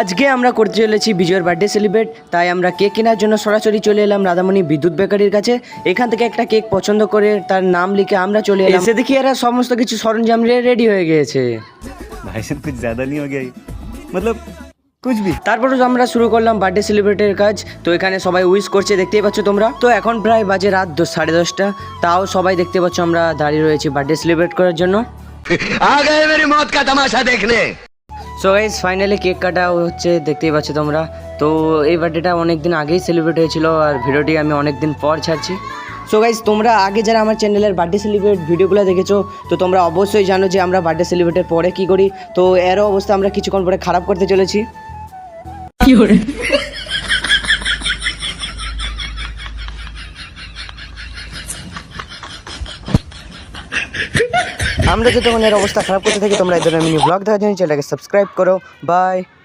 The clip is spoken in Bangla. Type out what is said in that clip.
আজকে আমরা করতে চলেছি বিজয়ের বার্থডে সেলিব্রেট, তাই আমরা কেক কেনার জন্য সরাসরি চলে এলাম রাধামণি বিদ্যুৎ বেকারির কাছে। এখান থেকে একটা কেক পছন্দ করে তার নাম লিখে আমরা চলে এলাম। এসে দেখি এরা সমস্ত কিছু সরঞ্জাম নিয়ে রেডি হয়ে গিয়েছে। भाई साहब कुछ ज़्यादा नहीं हो गया ये? मतलब कुछ भी। তারপর আমরা শুরু করলাম বার্থডে সেলিব্রেটের কাজ। তো এখানে সবাই উইশ করছে, দেখতেই পাচ্ছ তোমরা। তো এখন প্রায় বাজে রাত 10:30, তাও সবাই দেখতে পাচ্ছ আমরা দাঁড়িয়ে রয়েছি বার্থডে সেলিব্রেট করার জন্য। आ गए मेरी मौत का तमाशा देखने। সো গাইস ফাইনালি কেক কাটা হচ্ছে, দেখতেই পাচ্ছ তোমরা। তো এই বার্থডেটা অনেক দিন আগেই সেলিব্রেট হয়েছিল আর ভিডিওটি আমি অনেক দিন পর ছাড়ছি। সো গাইস তোমরা আগে যারা আমার চ্যানেলের বার্থডে সেলিব্রেট ভিডিওগুলো দেখেছো, তো তোমরা অবশ্যই জানো যে আমরা বার্থডে সেলিব্রেটের পরে কী করি। তো এরও অবস্থা আমরা কিছুক্ষণ পরে খারাপ করতে চলেছি। আমরা যতক্ষণ এর অবস্থা খারাপ করতে থাকি, তোমরা এই ধরনের মিনি ব্লগ দেখার জন্য চ্যানেলটাকে সাবস্ক্রাইব করো। বাই।